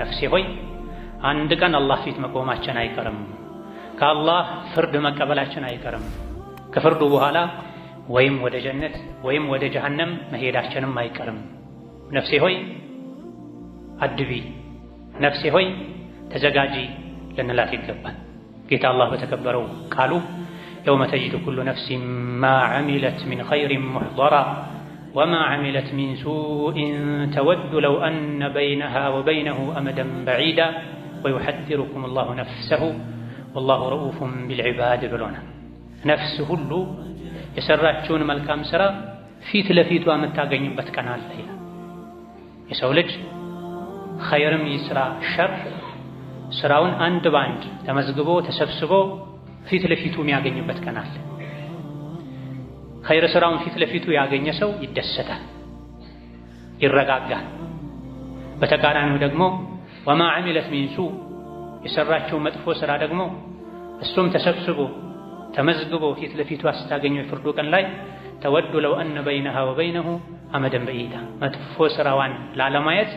ነፍሴ ሆይ አንድ ቀን አላህ ፊት መቆማችን አይቀርም፣ ከአላህ ፍርድ መቀበላችን አይቀርም። ከፍርዱ በኋላ ወይም ወደ ጀነት ወይም ወደ ጀሃነም መሄዳችንም አይቀርም። ነፍሴ ሆይ አድቢ፣ ነፍሴ ሆይ ተዘጋጂ ልንላት ይገባል። ጌታ አላህ በተከበረው ቃሉ የውመ ተጅዱ ኩሉ ነፍሲን ማ ዐሚለት ሚን ኸይሪን ሙሕደራ ወማ ዐሚለት ሚን ሱኢን ተወዱ ለው አነ በይነሃ ወበይነሁ አመደን በዒዳ ወዩሐዚሩኩም አላሁ ነፍሰሁ ወላሁ ረኡፉን ቢልዒባድ ብሎናል። ነፍስ ሁሉ የሰራችውን መልካም ሥራ ፊት ለፊቷ የምታገኝበት ቀን አለ። የሰው ልጅ ኸይርም ይስራ ሸር ስራውን አንድ ባንድ ተመዝግቦ ተሰብስቦ ፊት ለፊቱ የሚያገኝበት ቀን አለ። ኸይር ስራውን ፊት ለፊቱ ያገኘ ሰው ይደሰታል፣ ይረጋጋል። በተቃራኒው ደግሞ ወማ ዐሚለት ሚን ሱእ የሰራቸው መጥፎ ስራ ደግሞ እሱም ተሰብስቦ ተመዝግቦ ፊት ለፊቱ ስታገኘው የፍርዱ ቀን ላይ ተወዱ ለው አነ በይነሃ ወበይነሁ አመደን በዒዳ መጥፎ ስራዋን ላለማየት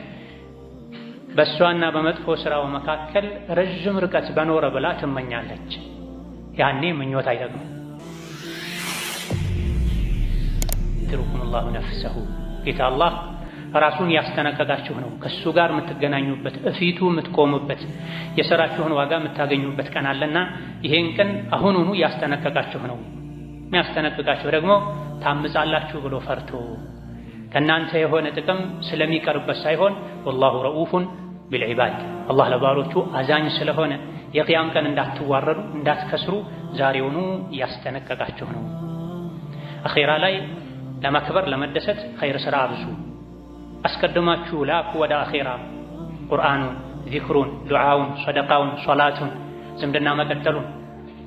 በእሷና በመጥፎ ስራው መካከል ረዥም ርቀት በኖረ ብላ ትመኛለች። ያኔ ምኞት አይጠቅም። ይትሩኩም አላሁ ነፍሰሁ ጌታ አላህ ራሱን ያስጠነቀቃችሁ ነው። ከእሱ ጋር የምትገናኙበት እፊቱ የምትቆሙበት የሥራችሁን ዋጋ የምታገኙበት ቀን አለና ይሄን ቀን አሁኑኑ ያስጠነቀቃችሁ ነው። የሚያስጠነቅቃችሁ ደግሞ ታምጻላችሁ ብሎ ፈርቶ ከእናንተ የሆነ ጥቅም ስለሚቀርበት ሳይሆን ወላሁ ረኡፉን ቢልዒባድ አላህ ለባሮቹ አዛኝ ስለሆነ የቅያም ቀን እንዳትዋረዱ እንዳትከስሩ ዛሬውኑ ያስጠነቀቃችሁ ነው። አኼራ ላይ ለመክበር ለመደሰት ኸይር ሥራ አብዙ። አስቀድማችሁ ላኩ ወደ አኼራ ቁርአኑን፣ ዚክሩን፣ ዱዓውን፣ ሰደቃውን፣ ሶላቱን፣ ዝምድና መቀጠሉን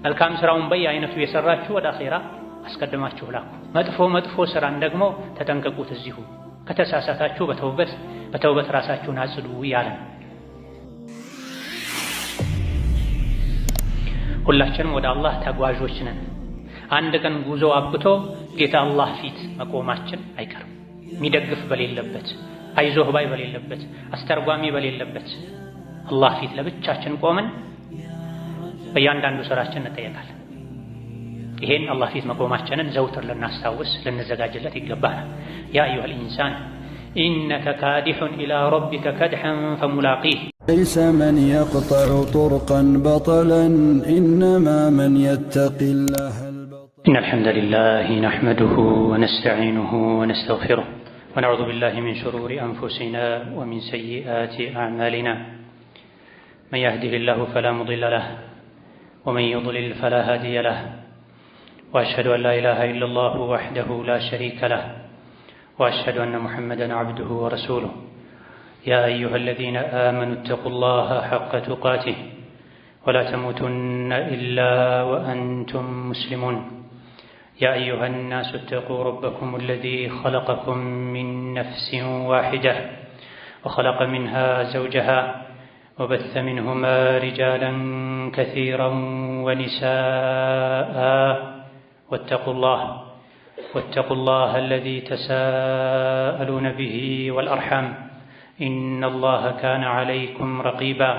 መልካም ሥራውን በየአይነቱ የሰራችሁ ወደ አኼራ አስቀድማችሁ ላኩ። መጥፎ ሥራን ደግሞ ተጠንቀቁት። እዚሁ ከተሳሳታችሁ በተውበት ራሳችሁን አጽዱ እያለን ሁላችንም ወደ አላህ ተጓዦች ነን። አንድ ቀን ጉዞ አብቅቶ ጌታ አላህ ፊት መቆማችን አይቀርም። የሚደግፍ በሌለበት፣ አይዞህ ባይ በሌለበት፣ አስተርጓሚ በሌለበት አላህ ፊት ለብቻችን ቆመን በእያንዳንዱ ሥራችን እንጠየቃለን። ይሄን አላህ ፊት መቆማችንን ዘውትር ልናስታውስ ልንዘጋጅለት ይገባናል። ያ አዩሀል ኢንሳን ኢነከ ካዲሑን ኢላ ረቢከ ከድሐን ፈሙላቂህ ليس من يقطع طرقا بطلا إنما من يتقي الله البطل. إن الحمد لله نحمده ونستعينه ونستغفره ونعوذ بالله من شرور أنفسنا ومن سيئات أعمالنا من يهده الله فلا مضل له ومن يضلل فلا هادي له وأشهد أن لا إله إلا الله وحده لا شريك له وأشهد أن محمدا عبده ورسوله يا أيها الذين آمنوا اتقوا الله حق تقاته ولا تموتن إلا وأنتم مسلمون يا أيها الناس اتقوا ربكم الذي خلقكم من نفس واحدة وخلق منها زوجها وبث منهما رجالا كثيرا ونساء واتقوا الله الذي تساءلون به والأرحام إن الله كان عليكم رقيبا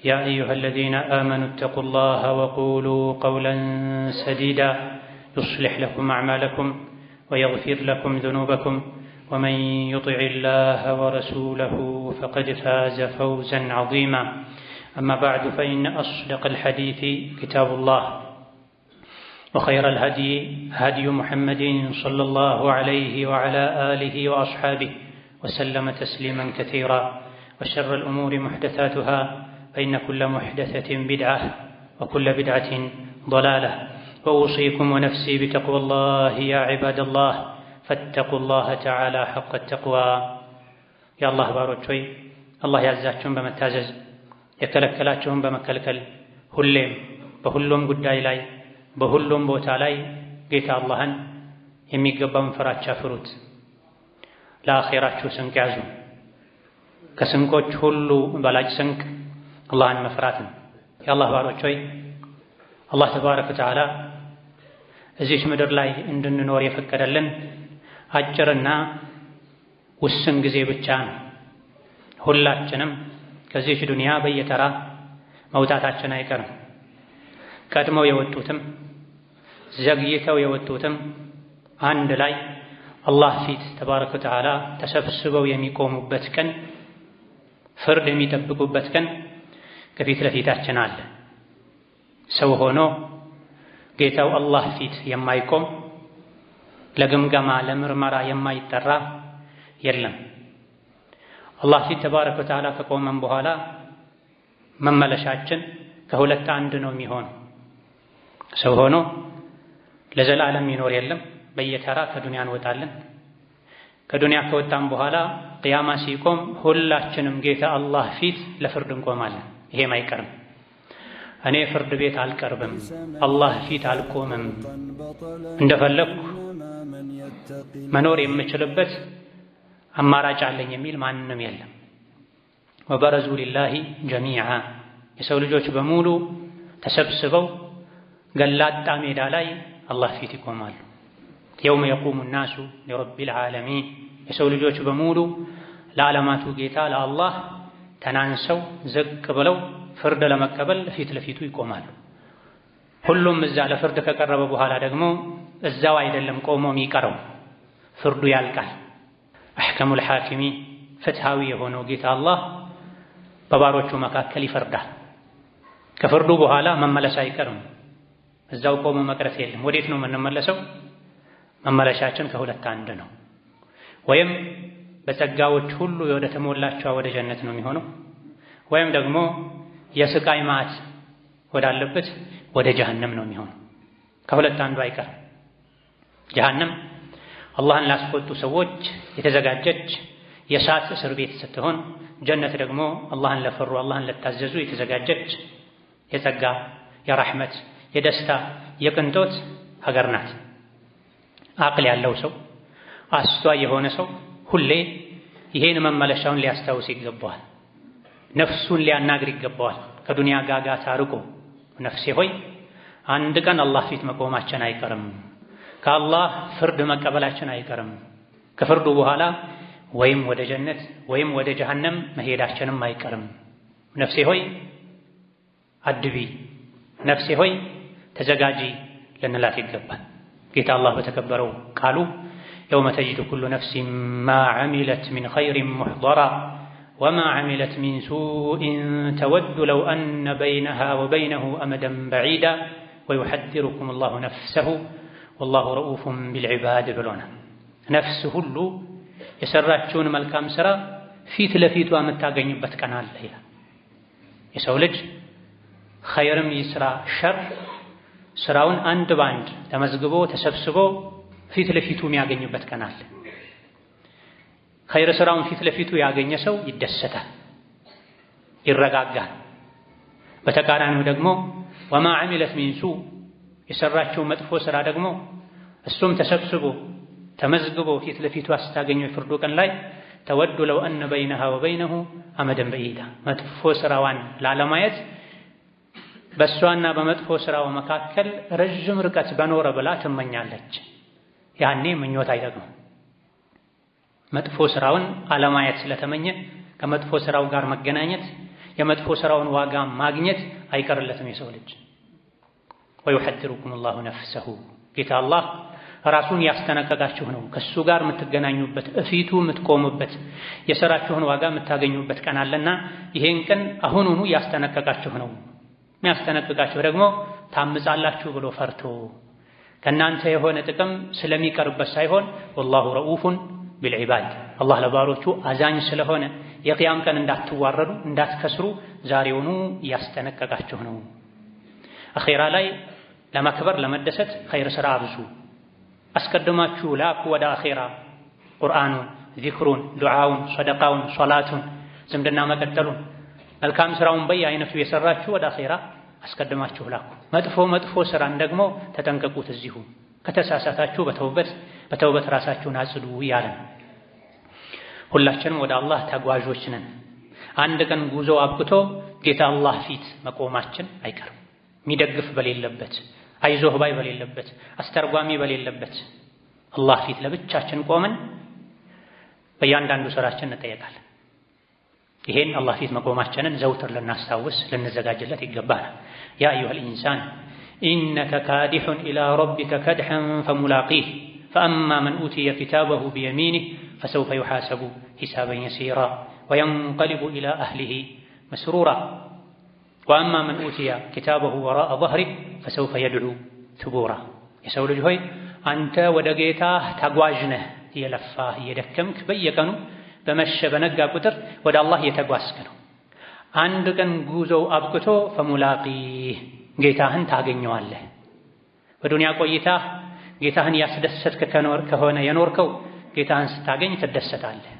يا أيها الذين آمنوا اتقوا الله وقولوا قولا سديدا يصلح لكم أعمالكم ويغفر لكم ذنوبكم ومن يطع الله ورسوله فقد فاز فوزا عظيما أما بعد فإن أصدق الحديث كتاب الله وخير الهدي هدي محمد صلى الله عليه وعلى آله وأصحابه وسلم تسليما كثيرا وشر الأمور محدثاتها فإن كل محدثة بدعة وكل بدعة ضلالة وأوصيكم ونفسي بتقوى الله يا عباد الله فاتقوا الله تعالى حق التقوى يا الله باروچوي الله ያዛችሁን በመታዘዝ የከለከላችሁን በመከልከል ሁሌም በሁሉም ጉዳይ ላይ በሁሉም ቦታ ላይ ጌታ አላህን የሚገባውን ፍራቻ ፍሩት። ለአኺራችሁ ስንቅ ያዙ። ከስንቆች ሁሉ በላጭ ስንቅ አላህን መፍራት ነው። የአላህ ባሮች ሆይ አላህ ተባረከ ወተዓላ እዚች ምድር ላይ እንድንኖር የፈቀደልን አጭርና ውስን ጊዜ ብቻ ነው። ሁላችንም ከዚህች ዱንያ በየተራ መውጣታችን አይቀርም። ቀድመው የወጡትም ዘግይተው የወጡትም አንድ ላይ አላህ ፊት ተባረከ ወተዓላ ተሰብስበው የሚቆሙበት ቀን፣ ፍርድ የሚጠብቁበት ቀን ከፊት ለፊታችን አለ። ሰው ሆኖ ጌታው አላህ ፊት የማይቆም ለግምገማ ለምርመራ የማይጠራ የለም። አላህ ፊት ተባረከ ወተዓላ ከቆመን በኋላ መመለሻችን ከሁለት አንድ ነው የሚሆነው። ሰው ሆኖ ለዘላለም ይኖር የለም። በየተራ ከዱንያ እንወጣለን። ከዱንያ ከወጣን በኋላ ቅያማ ሲቆም ሁላችንም ጌታ አላህ ፊት ለፍርድ እንቆማለን። ይሄም አይቀርም። እኔ ፍርድ ቤት አልቀርብም፣ አላህ ፊት አልቆምም፣ እንደፈለግኩ መኖር የምችልበት አማራጭ አለኝ የሚል ማንም የለም። ወበረዙ ሊላሂ ጀሚዓ የሰው ልጆች በሙሉ ተሰብስበው ገላጣ ሜዳ ላይ አላህ ፊት ይቆማሉ። የውመ የቁሙ ናሱ ሊረቢል ዓለሚን የሰው ልጆች በሙሉ ለዓለማቱ ጌታ ለአላህ ተናንሰው ዝቅ ብለው ፍርድ ለመቀበል ፊት ለፊቱ ይቆማሉ። ሁሉም እዛ ለፍርድ ከቀረበ በኋላ ደግሞ እዛው አይደለም ቆሞ የሚቀረው፣ ፍርዱ ያልቃል። አሕከሙል ሐኪሚን ፍትሃዊ የሆነው ጌታ አላህ በባሮቹ መካከል ይፈርዳል። ከፍርዱ በኋላ መመለስ አይቀርም። እዛው ቆሞ መቅረት የለም። ወዴት ነው የምንመለሰው? መመለሻችን ከሁለት አንድ ነው። ወይም በጸጋዎች ሁሉ ወደ ተሞላቸው ወደ ጀነት ነው የሚሆነው፣ ወይም ደግሞ የስቃይ ማዕት ወዳለበት ወደ ጀሃነም ነው የሚሆነው። ከሁለት አንዱ አይቀርም። ጀሃነም አላህን ላስቆጡ ሰዎች የተዘጋጀች የእሳት እስር ቤት ስትሆን፣ ጀነት ደግሞ አላህን ለፈሩ አላህን ለታዘዙ የተዘጋጀች የጸጋ የራሕመት የደስታ የቅንጦት ሀገር ናት። አቅል ያለው ሰው አስተዋይ የሆነ ሰው ሁሌ ይሄን መመለሻውን ሊያስታውስ ይገባዋል። ነፍሱን ሊያናግር ይገባዋል። ከዱንያ ጋጋታ ርቆ ነፍሴ ሆይ አንድ ቀን አላህ ፊት መቆማችን አይቀርም፣ ከአላህ ፍርድ መቀበላችን አይቀርም። ከፍርዱ በኋላ ወይም ወደ ጀነት ወይም ወደ ጀሃነም መሄዳችንም አይቀርም። ነፍሴ ሆይ አድቢ፣ ነፍሴ ሆይ ተዘጋጂ ልንላት ይገባል። ጌታ አላህ በተከበረው ቃሉ የውመ ተጅዱ ኩሉ ነፍሲን ማ ዐሚለት ሚን ኸይሪን ሙሕደራ ወማ ዐሚለት ሚን ሱኢን ተወዱ ለው አነ በይነሃ ወበይነሁ አመደን በዒዳ ወዩሐዚሩኩም አላሁ ነፍሰሁ ወላሁ ረኡፉን ቢልዒባድ ብሎናል። ነፍስ ሁሉ የሰራችውን መልካም ሥራ ፊት ለፊቷ የምታገኝበት ቀን አለ ይላል። የሰው ልጅ ኸይርም ይስራ ሸር ስራውን አንድ ባንድ ተመዝግቦ ተሰብስቦ ፊት ለፊቱ የሚያገኝበት ቀን አለ። ኸይር ስራውን ፊት ለፊቱ ያገኘ ሰው ይደሰታል፣ ይረጋጋል። በተቃራኒው ደግሞ ወማ ዐሚለት ሚን ሱእ የሰራችው መጥፎ ስራ ደግሞ እሱም ተሰብስቦ ተመዝግቦ ፊት ለፊቱ አስታገኘው የፍርዱ ቀን ላይ ተወዱ ለው አነ በይነሃ ወበይነሁ አመደን በዒዳ መጥፎ ስራዋን ላለማየት በእሷና በመጥፎ ስራው መካከል ረዥም ርቀት በኖረ ብላ ትመኛለች። ያኔ ምኞት አይጠቅምም። መጥፎ ስራውን አለማየት ስለተመኘ ከመጥፎ ስራው ጋር መገናኘት የመጥፎ ስራውን ዋጋ ማግኘት አይቀርለትም የሰው ልጅ። ወዩሐዚሩኩም አላሁ ነፍሰሁ ጌታ አላህ ራሱን ያስጠነቀቃችሁ ነው። ከሱ ጋር የምትገናኙበት እፊቱ የምትቆሙበት የሰራችሁን ዋጋ የምታገኙበት ቀን አለና ይሄን ቀን አሁኑኑ ያስጠነቀቃችሁ ነው። የሚያስጠነቅቃችሁ ደግሞ ታምጻላችሁ ብሎ ፈርቶ ከእናንተ የሆነ ጥቅም ስለሚቀርበት ሳይሆን ወላሁ ረኡፉን ቢልዒባድ አላህ ለባሮቹ አዛኝ ስለሆነ የቅያም ቀን እንዳትዋረዱ እንዳትከስሩ ዛሬውኑ ያስጠነቀቃችሁ ነው። አኼራ ላይ ለመክበር ለመደሰት ኸይር ስራ አብዙ። አስቀድማችሁ ላኩ ወደ አኼራ ቁርአኑን፣ ዚክሩን፣ ዱዓውን፣ ሰደቃውን፣ ሶላቱን፣ ዝምድና መቀጠሉን መልካም ስራውን በየአይነቱ የሰራችሁ ወደ አኼራ አስቀድማችሁ ላኩ። መጥፎ ስራን ደግሞ ተጠንቀቁት። እዚሁ ከተሳሳታችሁ በተውበት ራሳችሁን አጽዱ እያለን ሁላችንም ወደ አላህ ተጓዦች ነን። አንድ ቀን ጉዞ አብቅቶ ጌታ አላህ ፊት መቆማችን አይቀርም። የሚደግፍ በሌለበት፣ አይዞህ ባይ በሌለበት፣ አስተርጓሚ በሌለበት አላህ ፊት ለብቻችን ቆመን በእያንዳንዱ ስራችን እንጠየቃለን። ይሄን አላህ ፊት መቆማችንን ዘውትር ልናስታውስ ልንዘጋጅለት ይገባናል። ያ አዩሀል ኢንሳን ኢነከ ካዲሑን ኢላ ረቢከ ከድሐን ፈሙላቂህ ፈአማ መን ኡቲየ ኪታበሁ ቢየሚኒህ ፈሰውፈ ዩሓሰቡ ሒሳበን የሲራ ወየንቀሊቡ ኢላ አህሊሂ መስሩራ ወአማ መን ኡቲየ ኪታበሁ ወራአ ظህሪህ ፈሰውፈ የድዑ ቱቡራ። የሰው ልጅ ሆይ አንተ ወደ ጌታህ ተጓዥ ነህ፣ እየለፋህ እየደከምክ በየቀኑ በመሸ በነጋ ቁጥር ወደ አላህ እየተጓዝክ ነው። አንድ ቀን ጉዞው አብቅቶ ፈሙላቂህ ጌታህን ታገኘዋለህ። በዱንያ ቆይታህ ጌታህን ያስደሰትክ ከሆነ የኖርከው ጌታህን ስታገኝ ትደሰታለህ።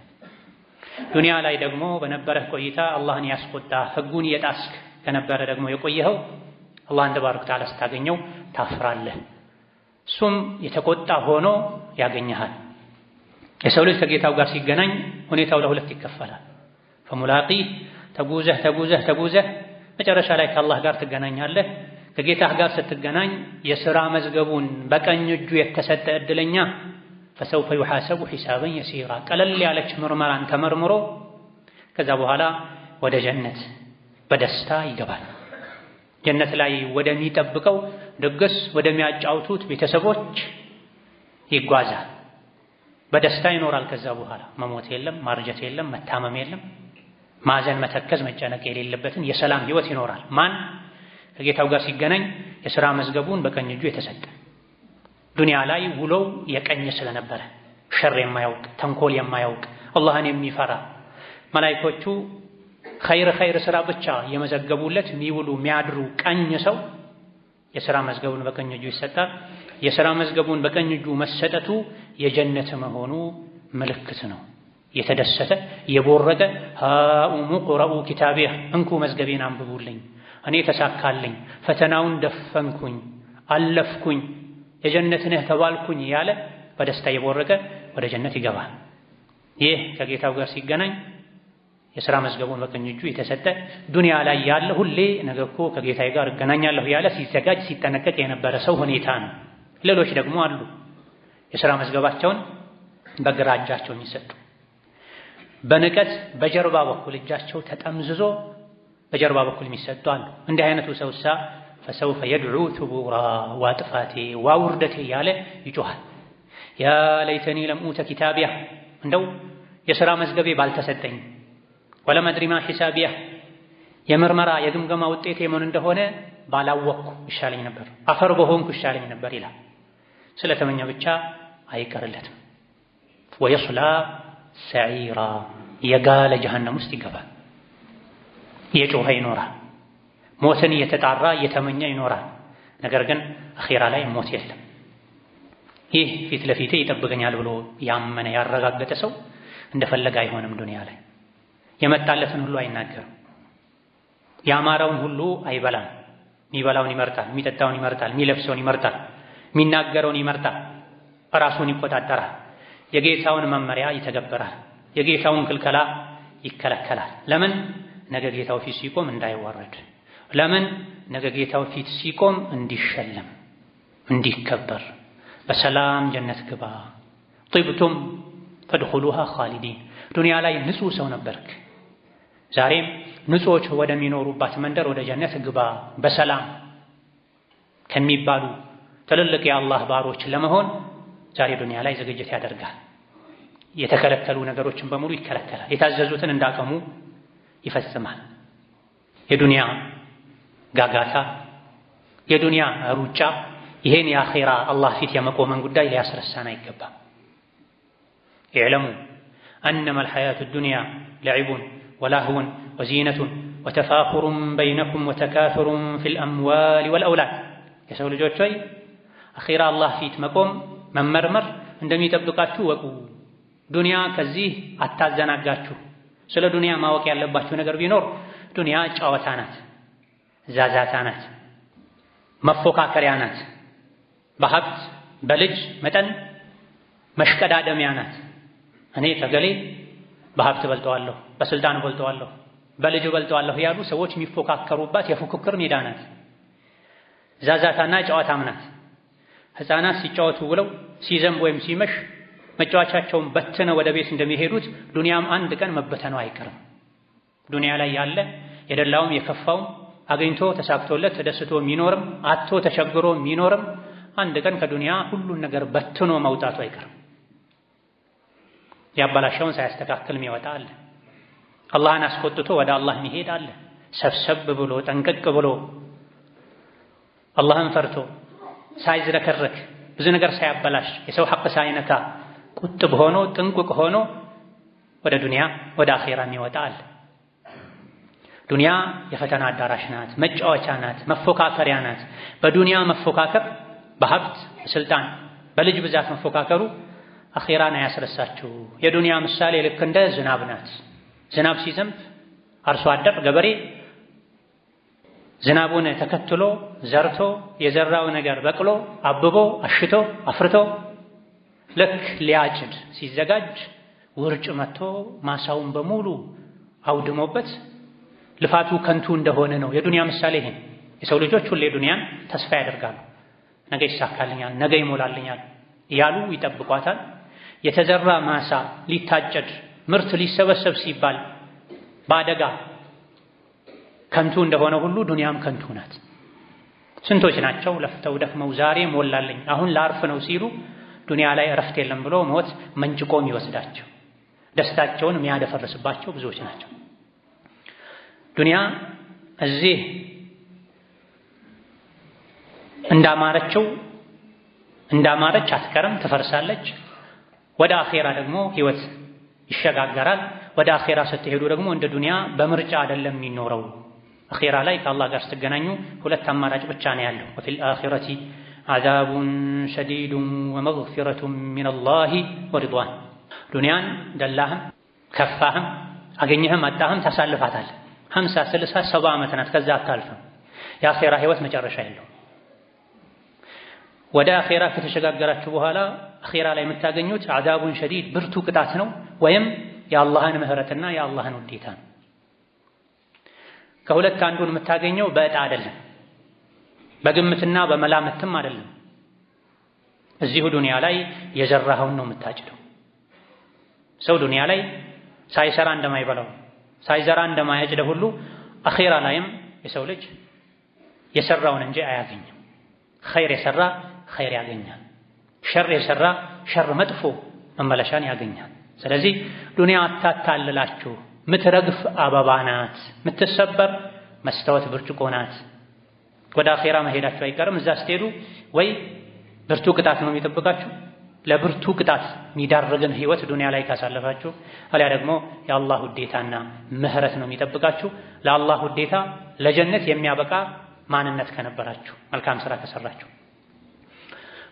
ዱንያ ላይ ደግሞ በነበረህ ቆይታ አላህን ያስቆጣ ሕጉን የጣስክ ከነበረ ደግሞ የቆየኸው አላህን ተባረከ ወተዓላ ስታገኘው ታፍራለህ። እሱም የተቆጣ ሆኖ ያገኘሃል። የሰው ልጅ ከጌታው ጋር ሲገናኝ ሁኔታው ለሁለት ይከፈላል። ፈሙላቂህ ተጉዘህ መጨረሻ ላይ ከአላህ ጋር ትገናኛለህ። ከጌታህ ጋር ስትገናኝ የሥራ መዝገቡን በቀኝ እጁ የተሰጠ ዕድለኛ ፈሰውፈ ዩሓሰቡ ሒሳበን የሲራ ቀለል ያለች ምርመራን ተመርምሮ ከዛ በኋላ ወደ ጀነት በደስታ ይገባል። ጀነት ላይ ወደሚጠብቀው ድግስ ወደሚያጫውቱት ቤተሰቦች ይጓዛል። በደስታ ይኖራል። ከዛ በኋላ መሞት የለም፣ ማርጀት የለም፣ መታመም የለም፣ ማዘን፣ መተከዝ፣ መጨነቅ የሌለበትን የሰላም ህይወት ይኖራል። ማን ከጌታው ጋር ሲገናኝ የሥራ መዝገቡን በቀኝ እጁ የተሰጠ ዱንያ ላይ ውሎው የቀኝ ስለነበረ ሸር የማያውቅ ተንኮል የማያውቅ አላህን የሚፈራ መላእክቶቹ ኸይር ሥራ ብቻ የመዘገቡለት የሚውሉ የሚያድሩ ቀኝ ሰው የሥራ መዝገቡን በቀኝ እጁ ይሰጣል። የሥራ መዝገቡን በቀኝ እጁ መሰጠቱ የጀነት መሆኑ ምልክት ነው። የተደሰተ የቦረቀ ሃኡሙ ቁረኡ ኪታቢህ እንኩ መዝገቤን አንብቡልኝ፣ እኔ ተሳካልኝ፣ ፈተናውን ደፈንኩኝ፣ አለፍኩኝ፣ የጀነት ነህ ተባልኩኝ ያለ በደስታ የቦረቀ ወደ ጀነት ይገባል። ይህ ከጌታው ጋር ሲገናኝ የሥራ መዝገቡን በቀኝ እጁ የተሰጠ ዱንያ ላይ ያለ ሁሌ ነገ እኮ ከጌታዬ ጋር እገናኛለሁ ያለ ሲዘጋጅ ሲጠነቀቅ የነበረ ሰው ሁኔታ ነው። ሌሎች ደግሞ አሉ የሥራ መዝገባቸውን በግራ እጃቸው የሚሰጡ በንቀት በጀርባ በኩል እጃቸው ተጠምዝዞ በጀርባ በኩል የሚሰጡ አሉ። እንዲህ አይነቱ ሰውሳ ፈሰውፈ የድዑ ቱቡራ ዋጥፋቴ ዋውርደቴ ያለ ይጮሃል። ያ ለይተኒ ለም ኡተ ኪታቢያ እንደው የሥራ መዝገቤ ባልተሰጠኝ፣ ወለም አድሪ ማ ሒሳቢያ የምርመራ የግምገማ ውጤቴ ምን እንደሆነ ባላወቅኩ ይሻለኝ ነበር፣ አፈር በሆንኩ ይሻለኝ ነበር ይላል። ስለተመኘ ብቻ አይቀርለትም። ወየስላ ሰዒራ የጋለ ጀሃነም ውስጥ ይገባል። እየጮኸ ይኖራል። ሞትን እየተጣራ እየተመኘ ይኖራል። ነገር ግን አኺራ ላይ ሞት የለም። ይህ ፊት ለፊቴ ይጠብቀኛል ብሎ ያመነ ያረጋገጠ ሰው እንደፈለገ አይሆንም። ዱንያ ላይ የመጣለትን ሁሉ አይናገርም። ያማረውን ሁሉ አይበላም። የሚበላውን ይመርጣል፣ የሚጠጣውን ይመርጣል፣ የሚለብሰውን ይመርጣል፣ የሚናገረውን ይመርጣል። ራሱን ይቆጣጠራል። የጌታውን መመሪያ ይተገበራል። የጌታውን ክልከላ ይከለከላል። ለምን? ነገ ጌታው ፊት ሲቆም እንዳይዋረድ። ለምን? ነገ ጌታው ፊት ሲቆም እንዲሸለም እንዲከበር። በሰላም ጀነት ግባ። ጢብቱም ፈድኹሉሃ ኻሊዲን። ዱንያ ላይ ንጹህ ሰው ነበርክ። ዛሬም ንጹዎች ወደሚኖሩባት መንደር ወደ ጀነት ግባ በሰላም ከሚባሉ ትልልቅ የአላህ ባሮች ለመሆን ዛሬ ዱንያ ላይ ዝግጅት ያደርጋል። የተከለከሉ ነገሮችን በሙሉ ይከለከላል። የታዘዙትን እንዳቀሙ ይፈጽማል። የዱንያ ጋጋታ፣ የዱንያ ሩጫ ይሄን የአኺራ አላህ ፊት የመቆመን ጉዳይ ሊያስረሳን አይገባም። ኢዕለሙ አነማ አልሐያቱ ዱንያ ለዒቡን ወላህውን ወዚነቱን ወተፋኹሩን በይነኩም ወተካሱሩን ፊል አምዋል ወልአውላድ። የሰው ልጆች ሆይ አኺራ አላህ ፊት መቆም መመርመር እንደሚጠብቃችሁ ወቁ። ዱንያ ከዚህ አታዘናጋችሁ። ስለ ዱንያ ማወቅ ያለባችሁ ነገር ቢኖር ዱንያ ጨዋታ ናት፣ ዛዛታ ናት፣ መፎካከሪያ ናት፣ በሀብት በልጅ መጠን መሽቀዳደሚያ ናት። እኔ ከገሌ በሀብት በልጠዋለሁ፣ በስልጣን በልጠዋለሁ፣ በልጅ በልጠዋለሁ ያሉ ሰዎች የሚፎካከሩባት የፉክክር ሜዳ ናት። ዛዛታና ጨዋታም ናት። ሕፃናት ሲጫወቱ ብለው ሲዘንብ ወይም ሲመሽ መጫወቻቸውን በትነው ወደ ቤት እንደሚሄዱት ዱንያም አንድ ቀን መበተነው አይቀርም። ዱንያ ላይ ያለ የደላውም የከፋውም አገኝቶ ተሳክቶለት ተደስቶ የሚኖርም አጥቶ ተቸግሮ የሚኖርም አንድ ቀን ከዱንያ ሁሉን ነገር በትኖ መውጣቱ አይቀርም። ያበላሸውን ሳያስተካክል የሚወጣ አለ። አላህን አስቆጥቶ ወደ አላህ የሚሄድ አለ። ሰብሰብ ብሎ ጠንቀቅ ብሎ አላህን ፈርቶ ሳይዝረከረክ ብዙ ነገር ሳያበላሽ የሰው ሐቅ ሳይነካ ቁጥብ ሆኖ ጥንቁቅ ሆኖ ወደ ዱንያ ወደ አኼራ የሚወጣ አለ። ዱንያ የፈተና አዳራሽ ናት፣ መጫወቻ ናት፣ መፎካከሪያ ናት። በዱንያ መፎካከር፣ በሀብት በስልጣን በልጅ ብዛት መፎካከሩ አኼራን አያስረሳችሁ። የዱንያ ምሳሌ ልክ እንደ ዝናብ ናት። ዝናብ ሲዘንብ አርሶ አደር ገበሬ ዝናቡን ተከትሎ ዘርቶ የዘራው ነገር በቅሎ አብቦ አሽቶ አፍርቶ ልክ ሊያጭድ ሲዘጋጅ ውርጭ መጥቶ ማሳውን በሙሉ አውድሞበት ልፋቱ ከንቱ እንደሆነ ነው። የዱንያ ምሳሌ ይሄ። የሰው ልጆች ሁሌ ዱንያን ተስፋ ያደርጋሉ። ነገ ይሳካልኛል፣ ነገ ይሞላልኛል እያሉ ይጠብቋታል። የተዘራ ማሳ ሊታጨድ ምርት ሊሰበሰብ ሲባል በአደጋ ከንቱ እንደሆነ ሁሉ ዱንያም ከንቱ ናት። ስንቶች ናቸው ለፍተው ደክመው ዛሬ ሞላልኝ አሁን ላርፍ ነው ሲሉ ዱንያ ላይ እረፍት የለም ብሎ ሞት መንጭቆ የሚወስዳቸው ደስታቸውን የሚያደፈርስባቸው ብዙዎች ናቸው። ዱንያ እዚህ እንዳማረች አትቀርም፣ ትፈርሳለች። ወደ አኼራ ደግሞ ህይወት ይሸጋገራል። ወደ አኼራ ስትሄዱ ደግሞ እንደ ዱንያ በምርጫ አይደለም የሚኖረው። አኼራ ላይ ከአላህ ጋር ስትገናኙ ሁለት አማራጭ ብቻ ነው ያለው። ወፊል አኺረቲ አዛቡን ሸዲዱን ወመግፊረቱን ሚነላሂ ወሪድዋን። ዱንያን ደላህም ከፋህም አገኘህም አጣህም ታሳልፋታል። 50 60 70 ዓመት ናት፣ ከዛ አታልፍም። የአኼራ ህይወት መጨረሻ የለውም። ወደ አኼራ ከተሸጋገራችሁ በኋላ አኼራ ላይ የምታገኙት አዛቡን ሸዲድ ብርቱ ቅጣት ነው፣ ወይም የአላህን ምህረትና የአላህን ውዴታ ነው። ከሁለት አንዱን የምታገኘው በዕጣ አይደለም፣ በግምትና በመላምትም አይደለም። እዚሁ ዱንያ ላይ የዘራኸውን ነው የምታጭደው። ሰው ዱንያ ላይ ሳይሰራ እንደማይበላው ሳይዘራ እንደማያጭደ ሁሉ አኼራ ላይም የሰው ልጅ የሰራውን እንጂ አያገኝም። ኸይር የሰራ ኸይር ያገኛል፣ ሸር የሰራ ሸር መጥፎ መመለሻን ያገኛል። ስለዚህ ዱንያ አታታልላችሁ፣ ምትረግፍ አበባ ናት፣ ምትሰበር መስታወት ብርጭቆ ናት። ወደ አኼራ መሄዳችሁ አይቀርም። እዛ ስትሄዱ ወይ ብርቱ ቅጣት ነው የሚጠብቃችሁ፣ ለብርቱ ቅጣት የሚዳርግን ህይወት ዱንያ ላይ ካሳለፋችሁ፣ አሊያ ደግሞ የአላህ ውዴታና ምህረት ነው የሚጠብቃችሁ። ለአላህ ውዴታ ለጀነት የሚያበቃ ማንነት ከነበራችሁ፣ መልካም ስራ ከሰራችሁ።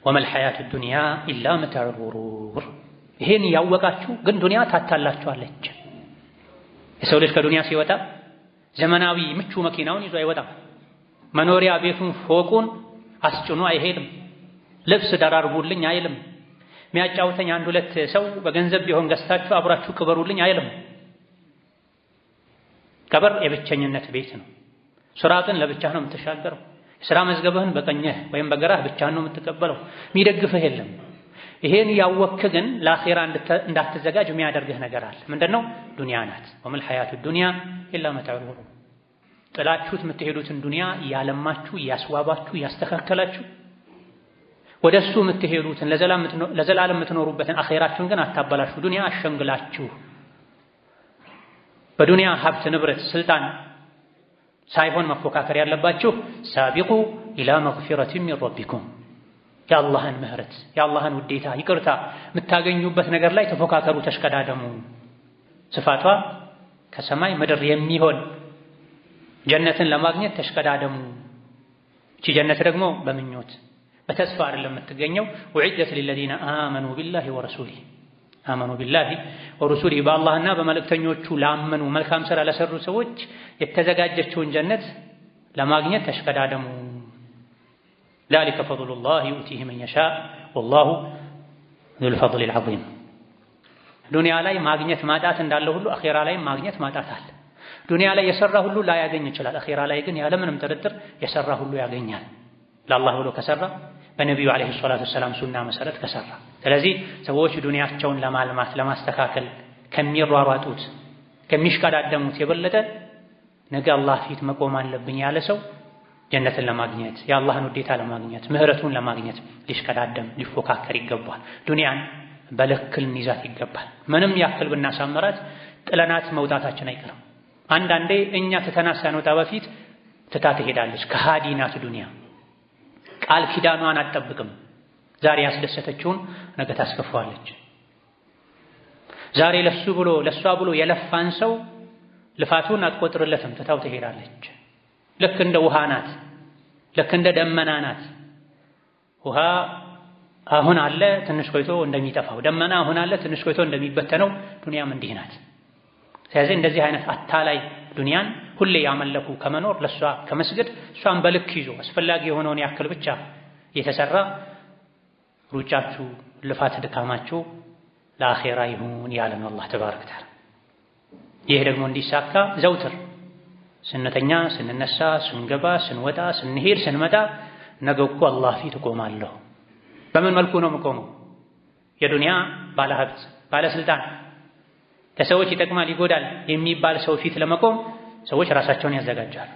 ወመል ሐያቱ ዱንያ ኢላ መታዑል ጉሩር። ይሄን ያወቃችሁ ግን ዱንያ ታታላችኋለች። የሰው ልጅ ከዱንያ ሲወጣ ዘመናዊ ምቹ መኪናውን ይዞ አይወጣም። መኖሪያ ቤቱን ፎቁን አስጭኖ አይሄድም። ልብስ ደራርቡልኝ አይልም። የሚያጫውተኝ አንድ ሁለት ሰው በገንዘብ ቢሆን ገዝታችሁ አብራችሁ ቅበሩልኝ አይልም። ቀብር የብቸኝነት ቤት ነው። ሱራጥን ለብቻህ ነው የምትሻገረው። የሥራ መዝገብህን በቀኝህ ወይም በግራህ ብቻህን ነው የምትቀበለው። የሚደግፍህ የለም። ይሄን ያወክ ግን ለአኼራ እንዳትዘጋጅ የሚያደርግህ ነገር አለ። ምንድነው? ዱንያ ናት። ወመል ሐያቱ ዱንያ ኢላ መታዑል ጉሩር። ጥላችሁት የምትሄዱትን ዱንያ ያለማችሁ ያስዋባችሁ ያስተካከላችሁ ወደሱ የምትሄዱትን ለዘላለም የምትኖሩበትን አኼራችሁን ግን አታበላሹ። ዱንያ አሸንግላችሁ በዱንያ ሀብት ንብረት ስልጣን ሳይሆን መፎካከር ያለባችሁ ሳቢቁ ኢላ መግፊረቲን ሚን ረቢኩም፣ የአላህን ምህረት የአላህን ውዴታ ይቅርታ የምታገኙበት ነገር ላይ ተፎካከሩ፣ ተሽቀዳደሙ። ስፋቷ ከሰማይ ምድር የሚሆን ጀነትን ለማግኘት ተሽቀዳደሙ። እቺ ጀነት ደግሞ በምኞት በተስፋ አይደለም የምትገኘው። ወዒደት ሊለዚነ አመኑ ቢላሂ ወረሱሊሂ አመኑ ቢላሂ ወረሱሊሂ፣ በአላህና በመልእክተኞቹ ላመኑ መልካም ሥራ ለሰሩ ሰዎች የተዘጋጀችውን ጀነት ለማግኘት ተሽቀዳደሙ። ዛሊከ ፈድሉላሂ ዩእቲሂ መን የሻእ ወላሁ ዙል ፈድሊል ዐዚም። ዱንያ ላይ ማግኘት ማጣት እንዳለ ሁሉ አኼራ ላይ ማግኘት ማጣት አለ። ዱንያ ላይ የሰራ ሁሉ ላያገኝ ይችላል። አኼራ ላይ ግን ያለምንም ጥርጥር የሰራ ሁሉ ያገኛል። ለአላህ ብሎ ከሰራ፣ በነቢዩ ዓለይሂ ሰላቱ ወሰላም ሱና መሰረት ከሰራ። ስለዚህ ሰዎች ዱንያቸውን ለማልማት ለማስተካከል ከሚሯሯጡት ከሚሽቀዳደሙት የበለጠ ነገ አላህ ፊት መቆም አለብኝ ያለ ሰው ጀነትን ለማግኘት የአላህን ውዴታ ለማግኘት ምህረቱን ለማግኘት ሊሽቀዳደም ሊፎካከር ይገባል። ዱንያን በልክ ልንይዛት ይገባል። ምንም ያክል ብናሳምራት ጥለናት መውጣታችን አይቀርም። አንዳንዴ እኛ ትተናት ሳንወጣ በፊት ትታ ትሄዳለች። ከሃዲ ናት ዱንያ። ቃል ኪዳኗን አትጠብቅም። ዛሬ ያስደሰተችውን ነገ ታስከፋዋለች። ዛሬ ለሱ ብሎ ለሷ ብሎ የለፋን ሰው ልፋቱን አትቆጥርለትም፣ ትታው ትሄዳለች። ልክ እንደ ውሃ ናት፣ ልክ እንደ ደመና ናት። ውሃ አሁን አለ ትንሽ ቆይቶ እንደሚጠፋው፣ ደመና አሁን አለ ትንሽ ቆይቶ እንደሚበተነው ዱንያም እንዲህ ናት። ስለዚህ እንደዚህ አይነት አታላይ ዱንያን ሁሌ ያመለኩ ከመኖር ለሷ ከመስገድ እሷን በልክ ይዞ አስፈላጊ የሆነውን ያክል ብቻ የተሰራ ሩጫችሁ ልፋት ድካማችሁ ለአኼራ ይሁን ያለን አላህ ተባረከ ወተዓላ። ይህ ደግሞ እንዲሳካ ዘውትር ስንተኛ፣ ስንነሳ፣ ስንገባ፣ ስንወጣ፣ ስንሄድ፣ ስንመጣ ነገ እኮ አላህ ፊት እቆማለሁ። በምን መልኩ ነው የምቆመው? የዱንያ ባለሀብት ባለስልጣን ለሰዎች ይጠቅማል ይጎዳል የሚባል ሰው ፊት ለመቆም ሰዎች ራሳቸውን ያዘጋጃሉ።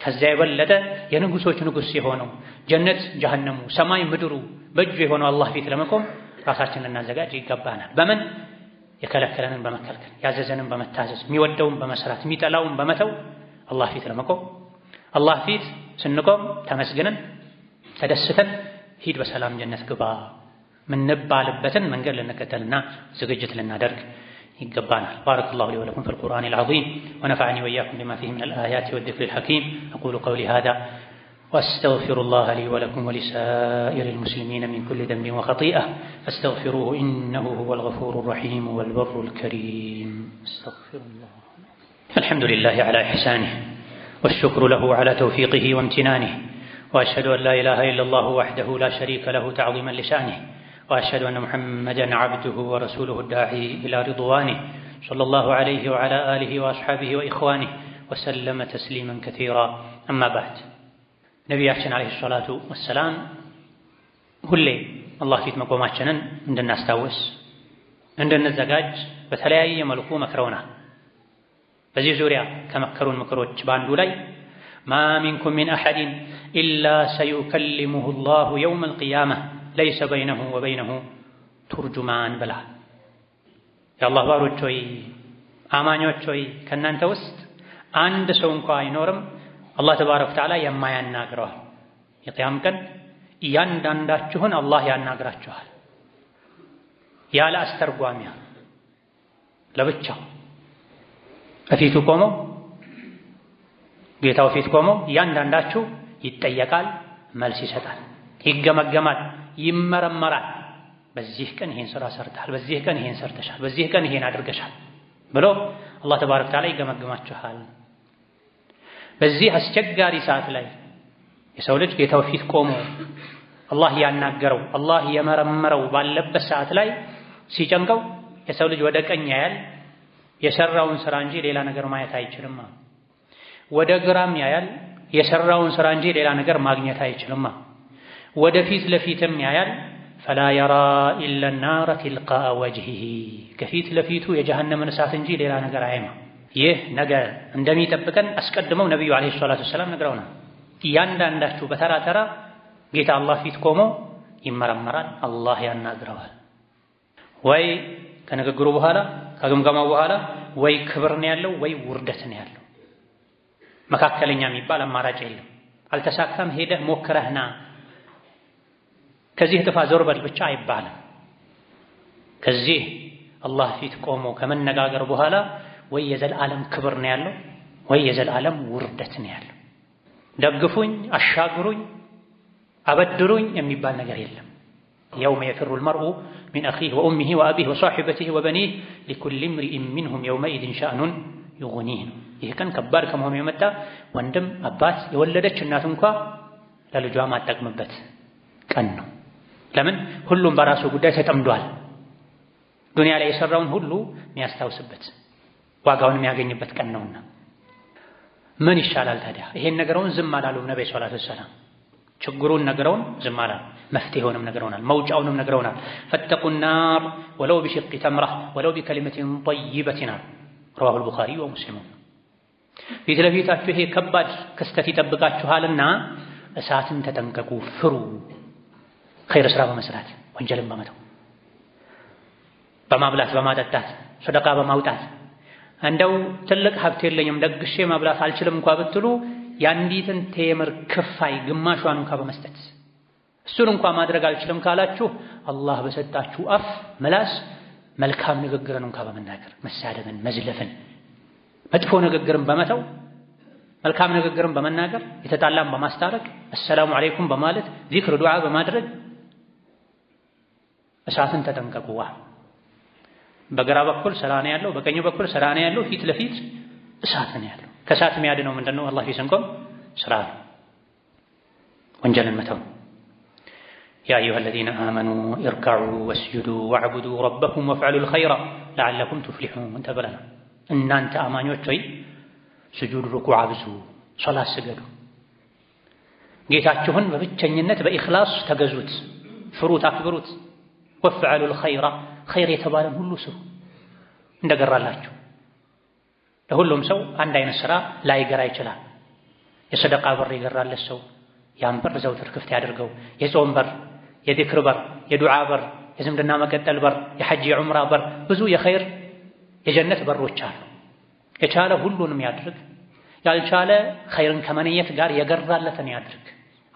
ከዚያ የበለጠ የንጉሶች ንጉስ የሆነው ጀነት ጀሃነሙ ሰማይ ምድሩ በእጁ የሆነው አላህ ፊት ለመቆም ራሳችንን ልናዘጋጅ ይገባናል። በምን? የከለከለንን በመከልከል ያዘዘንን በመታዘዝ የሚወደውን በመስራት የሚጠላውን በመተው አላህ ፊት ለመቆም። አላህ ፊት ስንቆም ተመስግነን ተደስተን ሂድ በሰላም ጀነት ግባ ምንባልበትን መንገድ ልንከተልና ዝግጅት ልናደርግ ይገባናል። ባረከላሁ ሊ ወለኩም ፊል ቁርአኒል ዐዚም ወነፈዐኒ ወኢያኩም ቢማ ፊሂ ሚነል አያቲ ወዚክሪል ሐኪም አቁሉ ቀውሊ ሃዛ ወአስተግፊሩላህ ሊ ወለኩም ወሊሳኢሪል ሙስሊሚን ሚን ኩሊ ዘንቢን ወኸጢአ ፈስተግፊሩሁ ኢነሁ ሁወል ገፉሩር ረሒም ወል በሩል ከሪም። አስተግፊሩላህ። አልሐምዱሊላሂ ዐላ ኢሕሳኒሂ ወሽኩሩ ለሁ ዐላ ተውፊቂሂ ወምቲናኒሂ ወአሽሀዱ አን ላ ኢላሃ ኢለላሁ ወሕደሁ ላ ሸሪከ ለሁ ተዕዚመን ሊሻእኒሂ وأشهد أن محمدًا عبده ورسوله الداعي إلى رضوانه صلى الله عليه وعلى آله وأصحابه وإخوانه وسلم تسليمًا كثيرا. أما بعد نبينا عليه الصلاة والسلام ሁሌ አላህ ፊት መቆማችንን እንድናስታውስ እንድንዘጋጅ በተለያየ መልኩ መክረውናል። በዚህ ዙሪያ ከመከሩን ምክሮች በአንዱ ላይ ማ ሚንኩም ሚን አሐድን ኢላ ሰዩከሊሙሁ አላሁ የውመል ቂያመህ ለይሰ በይነሁ ወበይነሁ ቱርጁማን ብላ። የአላህ ባሮች ሆይ አማኞች ሆይ ከእናንተ ውስጥ አንድ ሰው እንኳ አይኖርም አላህ ተባረከ ወተዓላ የማያናግረዋል። የቂያም ቀን እያንዳንዳችሁን አላህ ያናግራችኋል ያለ አስተርጓሚያ ለብቻው በፊቱ ቆሞ ጌታው ፊት ቆሞ እያንዳንዳችሁ ይጠየቃል፣ መልስ ይሰጣል፣ ይገመገማል፣ ይመረመራል። በዚህ ቀን ይሄን ስራ ሰርተሃል፣ በዚህ ቀን ይሄን ሰርተሻል፣ በዚህ ቀን ይሄን አድርገሻል ብሎ አላህ ተባረከ ወተዓላ ይገመግማችኋል። በዚህ አስቸጋሪ ሰዓት ላይ የሰው ልጅ ጌታው ፊት ቆሞ አላህ ያናገረው አላህ የመረመረው ባለበት ሰዓት ላይ ሲጨንቀው የሰው ልጅ ወደ ቀኝ ያያል፣ የሰራውን ስራ እንጂ ሌላ ነገር ማየት አይችልም። ወደ ግራም ያያል፣ የሰራውን ስራ እንጂ ሌላ ነገር ማግኘት አይችልም። ወደ ፊት ለፊትም ያያል፣ ፈላ የራ ኢላ ናረ ትልቃአ ወጅሂሂ ከፊት ለፊቱ የጀሃነምን እሳት እንጂ ሌላ ነገር አያይም። ይህ ነገር እንደሚጠብቀን አስቀድመው ነቢዩ ዓለይሂ ሰላቱ ወሰላም ነግረውናል። እያንዳንዳችሁ በተራ ተራ ጌታ አላህ ፊት ቆሞ ይመረመራል፣ አላህ ያናግረዋል። ወይ ከንግግሩ በኋላ ከግምገማው በኋላ ወይ ክብር ነው ያለው ወይ ውርደት ነው ያለው። መካከለኛ የሚባል አማራጭ የለም። አልተሳካም ሄደህ ሞክረህና ከዚህ ጥፋ ዞር በል ብቻ አይባልም። ከዚህ አላህ ፊት ቆሞ ከመነጋገር በኋላ ወይ የዘላለም ክብር ነው ያለው ወይ የዘላለም ውርደት ነው ያለው። ደግፉኝ፣ አሻግሩኝ፣ አበድሩኝ የሚባል ነገር የለም። የውመ የፊሩል መርኡ ሚን አኺህ ወኡሚህ ወአቢህ ወሷሒበቲህ ወበኒህ ሊኩሊ እምሪኢን ሚንሁም የውመኢዝን ሸእኑን ዩግኒህ ነው። ይህ ቀን ከባድ ከመሆኑ የመጣ ወንድም አባት የወለደች እናት እንኳ ለልጇ ማጠቅምበት ቀን ነው። ለምን? ሁሉም በራሱ ጉዳይ ተጠምዷል። ዱንያ ላይ የሰራውን ሁሉ የሚያስታውስበት ዋጋውን የሚያገኝበት ቀን ነውና ምን ይሻላል ታዲያ? ይሄን ነገረውን ዝም አላሉም ነብዩ ሰለላሁ ዐለይሂ ወሰለም። ችግሩን ነገረውን ዝም አላሉ፣ መፍትሄውንም ነገረውናል፣ መውጫውንም ነገረውናል። ፈተቁ ናር ወለው ቢሽቂ ተምራ ወለው ቢከሊመቲን ጠይበቲን አሉ። رواه البخاري ومسلم ፊት ለፊታችሁ ይሄ ከባድ ክስተት ይጠብቃችኋልና እሳትን ተጠንቀቁ ፍሩ ኸይር ስራ በመስራት ወንጀልን በመተው በማብላት በማጠጣት ሰደቃ በማውጣት እንደው ትልቅ ሀብት የለኝም ደግሼ ማብላት አልችልም እንኳን ብትሉ ያንዲትን ቴምር ክፋይ ግማሿን እንኳን በመስጠት እሱን እንኳን ማድረግ አልችልም ካላችሁ አላህ በሰጣችሁ አፍ ምላስ መልካም ንግግርን እንኳን በመናገር መሳደብን መዝለፍን መጥፎ ንግግርን በመተው መልካም ንግግርን በመናገር የተጣላን በማስታረቅ አሰላሙ አለይኩም በማለት ዚክር ዱዓ በማድረግ እሳትን ተጠንቀቁ በግራ በኩል ስራ ነው ያለው በቀኝ በኩል ስራ ነው ያለው ፊት ለፊት እሳት ነው ያለው ከእሳት የሚያድነው ምንድነው አላህ ፊት ስራ ወንጀልን መተው يا أيها الذين آمنوا اركعوا واسجدوا واعبدوا ربكم وافعلوا الخير لعلكم تفلحون تبلنا إن أنت آمانيوች ሆይ ስጁድ ሩኩዕ አብዙ ሶላት ስገዱ ጌታችሁን በብቸኝነት በኢኽላስ ተገዙት ፍሩት አክብሩት ወፍዐሉል ኸይራ ኸይር የተባለን ሁሉ ስሩ እንደገራላችሁ ለሁሉም ሰው አንድ አይነት ስራ ላይገራ ይችላል የሰደቃ በር ይገራለት ሰው ያን በር ዘውትር ክፍት ያድርገው የጾም በር የዚክር በር የዱዓ በር የዝምድና መቀጠል በር የሐጅ የዑምራ በር ብዙ የኸይር የጀነት በሮች አሉ የቻለ ሁሉንም ያድርግ ያልቻለ ኸይርን ከመነየት ጋር የገራለትን ያድርግ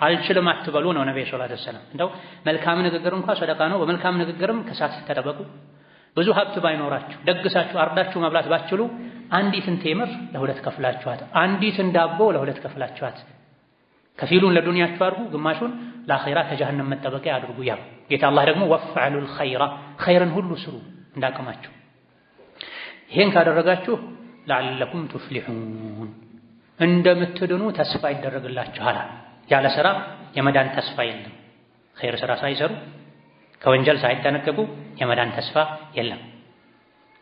አልችልም አትበሉ ነው ነብዩ ሰለላሁ ዐለይሂ ወሰለም እንደው መልካም ንግግር እንኳን ሰደቃ ነው በመልካም ንግግርም ከሳት ተጠበቁ ብዙ ሀብት ባይኖራችሁ ደግሳችሁ አርዳችሁ መብላት ባትችሉ አንዲትን ቴምር ለሁለት ከፍላችኋት አንዲትን ዳቦ ለሁለት ከፍላችኋት ከፊሉን ለዱንያችሁ አድርጉ ግማሹን ለአኺራ ከጀሃነም መጠበቂያ አድርጉ ያ ጌታ አላህ ደግሞ ወፍዐሉል ኸይራ ኸይርን ሁሉ ስሩ እንዳቀማችሁ ይሄን ካደረጋችሁ ለዓለኩም ትፍሊሑን እንደምትድኑ ተስፋ ይደረግላችኋል ያለ ስራ የመዳን ተስፋ የለም ኸይር ስራ ሳይሰሩ ከወንጀል ሳይጠነቀቁ የመዳን ተስፋ የለም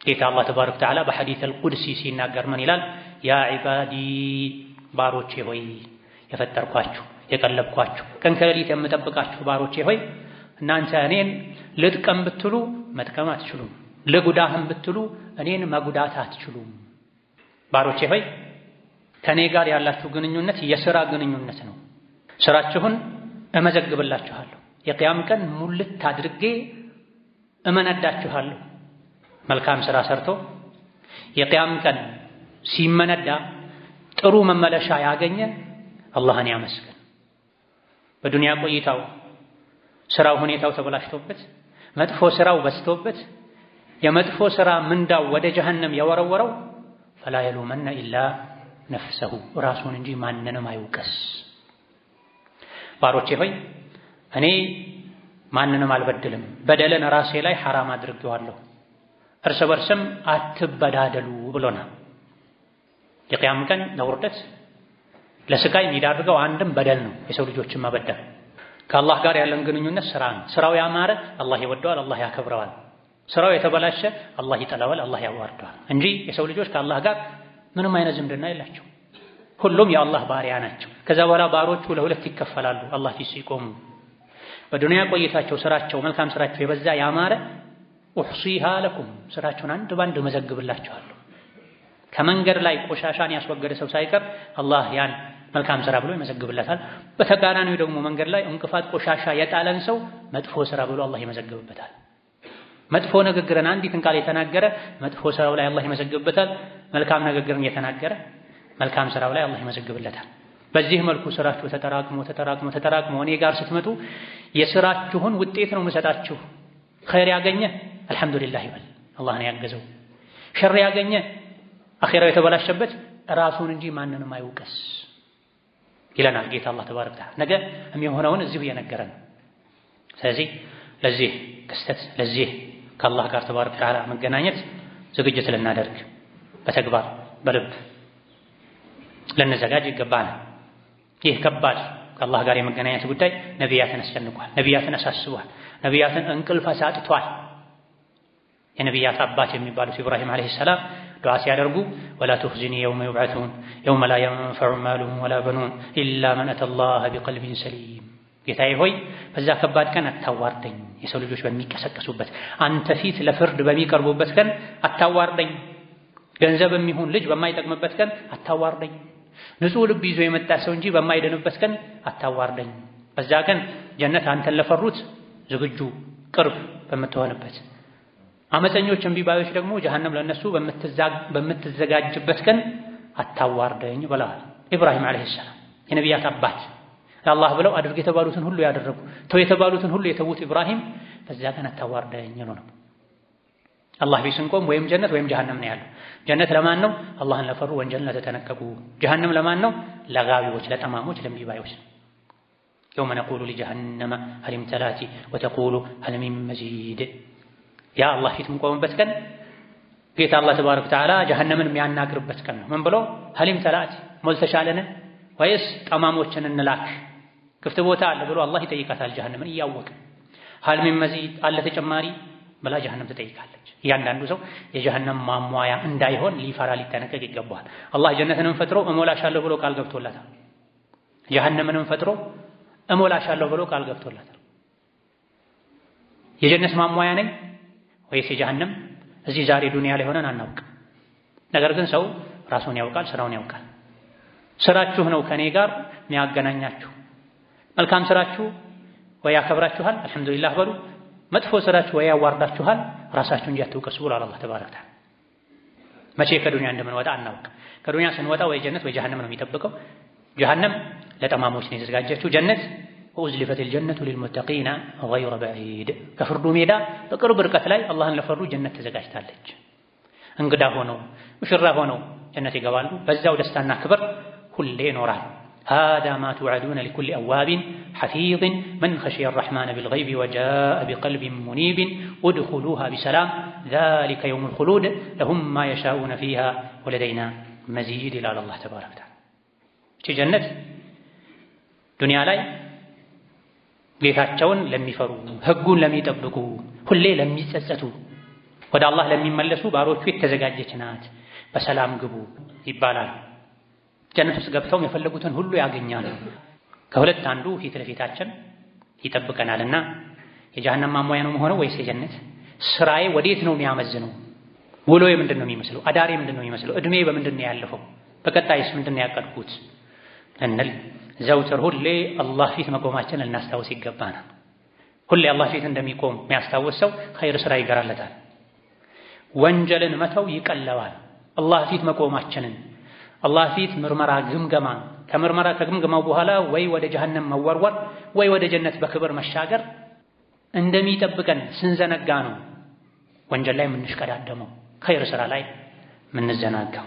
ጌታ አላህ ተባረከ ወተዓላ በሐዲስ አልቁድሲ ሲናገር ምን ይላል ያ ዒባዲ ባሮቼ ሆይ የፈጠርኳችሁ የቀለብኳችሁ ቀን ከሌሊት የምጠብቃችሁ ባሮቼ ሆይ እናንተ እኔን ልጥቀም ብትሉ መጥቀም አትችሉም ለጉዳህም ብትሉ እኔን መጉዳት አትችሉም ባሮቼ ሆይ ከኔ ጋር ያላችሁ ግንኙነት የሥራ ግንኙነት ነው ስራችሁን እመዘግብላችኋለሁ የቂያም ቀን ሙልት አድርጌ እመነዳችኋለሁ መልካም ስራ ሰርቶ የቂያም ቀን ሲመነዳ ጥሩ መመለሻ ያገኘ አላህን ያመስግን በዱንያ ቆይታው ስራው ሁኔታው ተበላሽቶበት መጥፎ ስራው በዝቶበት የመጥፎ ስራ ምንዳው ወደ ጀሃነም የወረወረው ፈላ የሉመነ ኢላ ነፍሰሁ ራሱን እንጂ ማንንም አይውቀስ ባሮቼ ሆይ እኔ ማንንም አልበድልም በደልን ራሴ ላይ ሐራም አድርጌዋለሁ እርስ በርስም አትበዳደሉ ብሎና የቂያም ቀን ለውርደት ለስቃይ የሚዳርገው አንድም በደል ነው የሰው ልጆችን መበደል ከአላህ ጋር ያለን ግንኙነት ስራ ነው ስራው ያማረ አላህ ይወደዋል አላህ ያከብረዋል ስራው የተበላሸ አላህ ይጠላዋል አላህ ያዋርደዋል እንጂ የሰው ልጆች ከአላህ ጋር ምንም አይነት ዝምድና የላቸው ሁሉም የአላህ ባሪያ ናቸው ከዛ በኋላ ባሮቹ ለሁለት ይከፈላሉ አላህ ፊት ሲቆሙ በዱንያ ቆይታቸው ስራቸው መልካም ስራቸው የበዛ ያማረ ኡህሲሃ ለኩም ስራቸውን አንድ ባንድ መዘግብላችኋለሁ ከመንገድ ላይ ቆሻሻን ያስወገደ ሰው ሳይቀር አላህ ያን መልካም ስራ ብሎ ይመዘግብለታል በተቃራኒው ደግሞ መንገድ ላይ እንቅፋት ቆሻሻ የጣለን ሰው መጥፎ ስራ ብሎ አላህ ይመዘግብበታል መጥፎ ንግግርን አንዲትን ቃል የተናገረ መጥፎ ስራው ላይ አላህ ይመዘግብበታል መልካም ንግግርን የተናገረ መልካም ስራው ላይ አላህ ይመዘግብለታል በዚህ መልኩ ስራችሁ ተጠራቅሞ እኔ ጋር ስትመጡ የስራችሁን ውጤት ነው የምሰጣችሁ ኸይር ያገኘ አልሐምዱሊላህ ይበል አላህን ያገዘው ሸር ያገኘ አኺራው የተበላሸበት ራሱን እንጂ ማንንም አይውቀስ ይለናል ጌታ አላህ ተባረከ ወተዓላ ነገ የሚሆነውን እዚሁ እየነገረን ስለዚህ ለዚህ ክስተት ለዚህ ከአላህ ጋር ተባረከ ወተዓላ መገናኘት ዝግጅት ልናደርግ በተግባር በልብ ልንዘጋጅ ይገባናል ይህ ከባድ ከአላህ ጋር የመገናኘት ጉዳይ ነቢያትን አስጨንቋል ነቢያትን አሳስቧል ነቢያትን እንቅልፍ አሳጥቷል የነቢያት አባት የሚባሉት ኢብራሂም አለይሂ ሰላም ዱዓ ሲያደርጉ ወላ ተኽዚኒ የውመ ዩብዓቱን የውመ ላ የንፈዑ ማሉን ወላ በኑን ኢላ መን አተላህ ቢቀልቢን ሰሊም ጌታዬ ሆይ በዛ ከባድ ቀን አታዋርደኝ የሰው ልጆች በሚቀሰቀሱበት አንተ ፊት ለፍርድ በሚቀርቡበት ቀን አታዋርደኝ ገንዘብም ይሁን ልጅ በማይጠቅምበት ቀን አታዋርደኝ። ንጹህ ልብ ይዞ የመጣ ሰው እንጂ በማይደንበት ቀን አታዋርደኝ። በዛ ቀን ጀነት አንተን ለፈሩት ዝግጁ ቅርብ በምትሆንበት፣ አመፀኞች እምቢባዮች ደግሞ ጀሃነም ለነሱ በምትዘጋጅበት ቀን አታዋርደኝ ብለዋል ኢብራሂም አለይሂ ሰላም። የነቢያት አባት ለአላህ ብለው አድርግ የተባሉትን ሁሉ ያደረጉ ተው የተባሉትን ሁሉ የተዉት ኢብራሂም በዛ ቀን አታዋርደኝ ነው። አላህ ፊት ስንቆም ወይም ጀነት ወይም ጀሃነም ነው ያለው። ጀነት ለማን ነው? አላህን ለፈሩ ወንጀልን ለተጠነቀቁ። ጀሃነም ለማን ነው? ለጋቢዎች፣ ለጠማሞች፣ ለእምቢባዮች ነው። የውመ ነቁሉ ሊጀሃነመ ሀል ኢምተላቲ ወተቁሉ ሀል ሚን መዚድ። ያ አላህ ፊት የምንቆምበት ቀን ጌታ አላህ ተባረከ ወተዓላ ጀሃነምን የሚያናግርበት ቀን ነው። ምን ብሎ? ሀል ኢምተላቲ ሞልተሻለን ወይስ ጠማሞችን እንላክ? ክፍት ቦታ አለ ብሎ አላህ ይጠይቃታል ጀሃነምን እያወቀ። ሀል ሚን መዚድ አለ ተጨማሪ ብላ ጀሃነም ትጠይቃለች። እያንዳንዱ ሰው የጀሃነም ማሟያ እንዳይሆን ሊፈራ ሊጠነቀቅ ይገባዋል። አላህ ጀነትንም ፈጥሮ እሞላሻለሁ ብሎ ቃል ገብቶላታል። ጀሃነምንም ፈጥሮ እሞላሻለሁ ብሎ ቃል ገብቶላታል። የጀነት ማሟያ ነኝ ወይስ የጀሃነም? እዚህ ዛሬ ዱንያ ላይ ሆነን አናውቅ። ነገር ግን ሰው ራሱን ያውቃል፣ ስራውን ያውቃል። ስራችሁ ነው ከኔ ጋር የሚያገናኛችሁ። መልካም ስራችሁ ወይ ያከብራችኋል፣ አልሐምዱሊላህ በሉ። መጥፎ ስራችሁ ወይ ያዋርዳችኋል፣ ራሳችሁን እንጂ አትውቀሱ ብሏል አላህ ተባረከ ወተዓላ። መቼ ከዱንያ እንደምንወጣ አናውቅ። ከዱንያ ስንወጣ ወይ ጀነት ወይ ጀሃነም ነው የሚጠብቀው። ጀሃነም ለጠማሞች ነው የተዘጋጀችው። ጀነት ወኡዝሊፈቲል ጀነቱ ሊልሙተቂና ገይረ በዒድ። ከፍርዱ ሜዳ በቅርብ ርቀት ላይ አላህን ለፈሩ ጀነት ተዘጋጅታለች። እንግዳ ሆነው ሙሽራ ሆነው ጀነት ይገባሉ። በዛው ደስታና ክብር ሁሌ ይኖራል። هذا ما توعدون لكل أواب حفيظ من خشي الرحمن بالغيب وجاء بقلب منيب ادخلوها بسلام ذلك يوم الخلود لهم ما يشاءون فيها ولدينا مزيد إلى الله تبارك وتعالى. في جنة دنيا لاي ጌታቸውን ለሚፈሩ ህጉን ለሚጠብቁ ሁሌ ለሚጸጸቱ ወደ አላህ ለሚመለሱ ባሮቹ የተዘጋጀች ናት። በሰላም ግቡ ይባላል። ጀነት ውስጥ ገብተው የፈለጉትን ሁሉ ያገኛሉ። ከሁለት አንዱ ፊት ለፊታችን ይጠብቀናልና የጀሃነም ማሟያ ነው መሆነው ወይስ የጀነት? ስራዬ ወዴት ነው የሚያመዝነው? ውሎዬ ምንድን ነው የሚመስለው? አዳሬ ምንድን ነው የሚመስለው? እድሜ በምንድን ነው ያለፈው? በቀጣይስ ምንድን ነው ያቀድኩት? እንል ዘውትር ሁሌ አላህ ፊት መቆማችን ልናስታውስ ይገባናል። ሁሌ አላህ ፊት እንደሚቆም የሚያስታውስ ሰው ኸይር ስራ ይገራለታል። ወንጀልን መተው ይቀለዋል። አላህ ፊት መቆማችንን አላህ ፊት ምርመራ ግምገማ፣ ከምርመራ ከግምገማው በኋላ ወይ ወደ ጀሃነም መወርወር ወይ ወደ ጀነት በክብር መሻገር እንደሚጠብቀን ስንዘነጋ ነው ወንጀል ላይ የምንሽቀዳደመው፣ ኸይር ስራ ላይ የምንዘናጋው።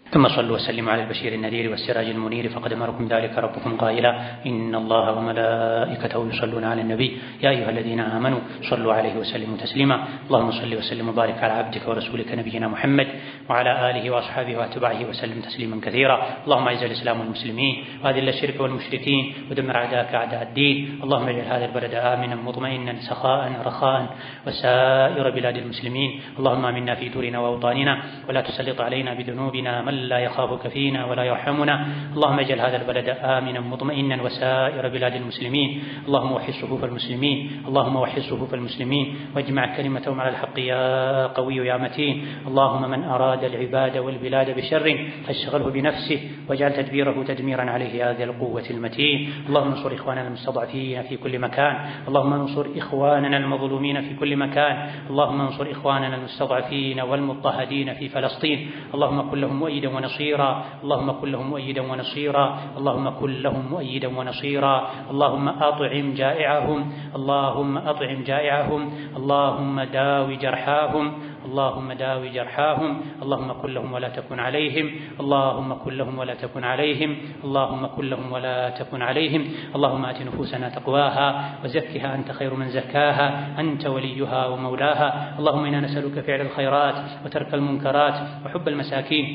ثم صلوا وسلموا على البشير النذير والسراج المنير فقد أمركم ذلك ربكم قائلا إن الله وملائكته يصلون على النبي يا أيها الذين آمنوا صلوا عليه وسلموا تسليما اللهم صل وسلم وبارك على عبدك ورسولك نبينا محمد وعلى آله وأصحابه وأتباعه وسلم تسليما كثيرا اللهم أعز الإسلام والمسلمين وأذل الشرك والمشركين ودمر أعداءك أعداء الدين اللهم اجعل هذا البلد آمنا مطمئنا سخاء رخاء وسائر بلاد المسلمين اللهم آمنا في دورنا وأوطاننا ولا تسلط علينا بذنوبنا من لا يخافك فينا ولا يرحمنا اللهم اجعل هذا البلد آمنا مطمئنا وسائر بلاد المسلمين اللهم وحد صفوف المسلمين اللهم وحد صفوف المسلمين واجمع كلمتهم على الحق يا قوي يا متين اللهم من أراد العباد والبلاد بشر فاشغله بنفسه واجعل تدبيره تدميرا عليه يا ذا القوة المتين اللهم انصر إخواننا المستضعفين في كل مكان اللهم انصر إخواننا المظلومين في كل مكان اللهم انصر إخواننا المستضعفين والمضطهدين في فلسطين اللهم كن لهم مؤيدا ونصيرا اللهم كن لهم مؤيدا ونصيرا اللهم كن لهم مؤيدا ونصيرا اللهم أطعم جائعهم اللهم أطعم جائعهم اللهم داوي جرحاهم اللهم داوي جرحاهم اللهم كن لهم ولا تكن عليهم اللهم كن لهم ولا تكن عليهم اللهم كن لهم ولا تكن عليهم اللهم آت نفوسنا تقواها وزكها أنت خير من زكاها أنت وليها ومولاها اللهم إنا نسألك فعل الخيرات وترك المنكرات وحب المساكين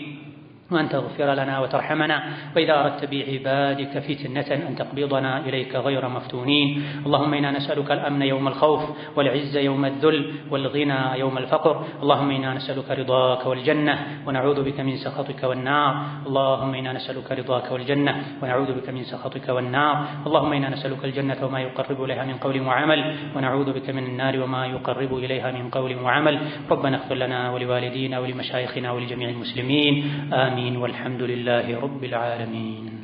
وأن تغفر لنا وترحمنا، وإذا أردت بعبادك فتنة أن تقبضنا إليك غير مفتونين. اللهم إنا نسألك الأمن يوم الخوف، والعز يوم الذل، والغنى يوم الفقر. اللهم إنا نسألك رضاك والجنة ونعوذ بك من سخطك والنار. اللهم إنا نسألك رضاك والجنة ونعوذ بك من سخطك والنار. اللهم إنا نسألك الجنة وما يقرب إليها من قول وعمل، ونعوذ بك من النار وما يقرب إليها من قول وعمل. ربنا اغفر لنا ولوالدينا ولمشايخنا ولجميع المسلمين. آمين والحمد لله رب العالمين.